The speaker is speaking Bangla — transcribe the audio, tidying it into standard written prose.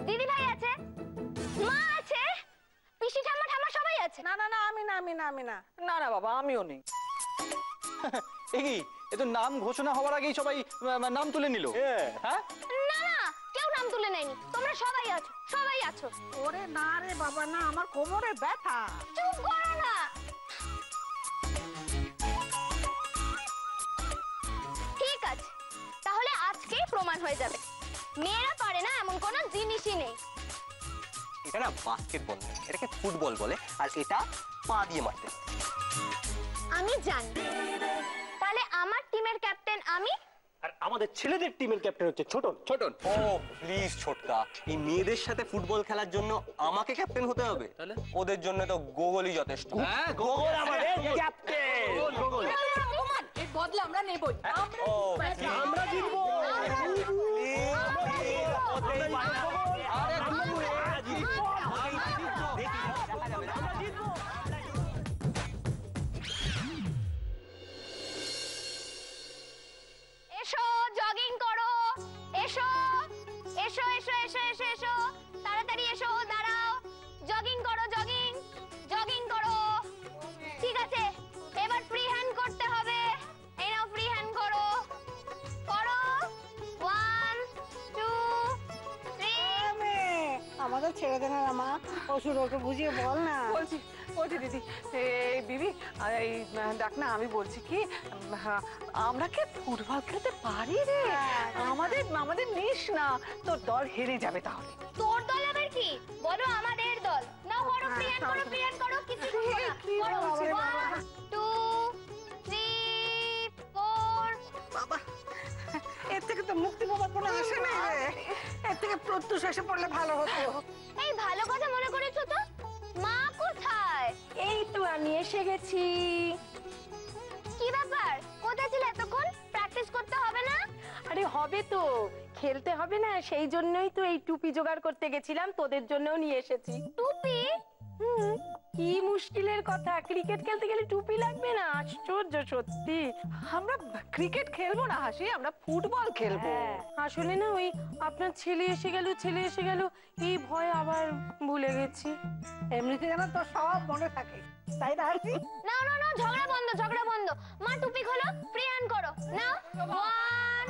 দিদি ভাই আছে, মা আছে, পিসি ঠাম্মা ঠাম্মা সবাই আছে। না না না, আমি না আমি না আমি না না না বাবা, আমিও নেই। এই এ তো নাম ঘোষণা হওয়ার আগেই সবাই নাম তুলে নিল। হ্যাঁ না না, কেউ নাম তুলে নেয়নি, তোমরা সবাই আছো, সবাই আছো। ওরে না রে বাবা না, আমার কোমরে ব্যথা। চুপ করো না। ঠিক আছে, তাহলে আজকেই প্রমাণ হয়ে যাবে মেয়েরা পারে না এমন কোনো জিনিসই নেই। এটা না বাস্কেটবল নয়, এটাকে ফুটবল বলে, আর এটা পা দিয়ে মারতে। আমি জানি, তাহলে আমার টিমের ক্যাপ্টেন আমি, আর আমাদের ছেলেদের টিমের ক্যাপ্টেন হচ্ছে ছোটন। ছোটন, ও প্লিজ ছোটকা, এই মেয়েদের সাথে ফুটবল খেলার জন্য আমাকে ক্যাপ্টেন হতে হবে? তাহলে ওদের জন্য তো গোগলই যথেষ্ট। হ্যাঁ, গোগল আমাদের ক্যাপ্টেন। গোগল এর বদলা আমরা নেবই। ও আমরা জিতবো। এসো জগিং করো, এসো এসো এসো এসো এসো এসো, তাড়াতাড়ি এসো, দাঁড়াও, জগিং করো, জগিং জগিং করো। ঠিক আছে, এবার ফ্রি হ্যান্ড করতে হবে। এই নাও ফ্রি হ্যান্ড করো, করো। 1 2 3। আমাদের ছেড়ে দে না মা, ওষুধ ওকে বুঝিয়ে বল না। বলছি বলছি দিদি, এই দিদি, এই দেখ না, আমি বলছি কি, আমরা কি ফুটবল খেলতে পারি রে? আমাদের আমাদের নিস না, তোর দল হেরে যাবে তাহলে। তোর দল আবার কি? বলো আমাদের দল। নাও করো, ফ্রি হ্যান্ড করো, ফ্রি হ্যান্ড করো, কিছু করো না। করো 1 2 3 4। বাবা, এর থেকে তো মুক্তি পাওয়ার কোনো আশা নেই রে। এর থেকে প্রত্যুষ এসে পড়লে ভালো হতো। এই ভালো কথা মনে করেছো তো? মা কোথায়? এই তো আমি এসে গেছি। কি ব্যাপার, কোথায় ছিলে এতক্ষণ? প্র্যাকটিস করতে হবে না? আরে হবে তো, খেলতে হবে না, সেই জন্যই তো এই টুপি জোগাড় করতে গেছিলাম, তোদের জন্যও নিয়ে এসেছি। টুপি? কি মুশকিলের কথা, ক্রিকেট খেলতে গেলে টুপি লাগবে না? আশ্চর্য সত্যি। আমরা ক্রিকেট খেলবো না হাসি, আমরা ফুটবল খেলবো। আসলে না, ওই আপনার ছেলে এসে গেল এই ভয়ে আবার ভুলে গেছি। এমনিতে যেন তো সব মনে থাকে, তাই না? না না না, ঝগড়া বন্ধ, ঝগড়া বন্ধ। মা টুপি খোলো, ফ্রি হ্যান্ড করো। নাও 1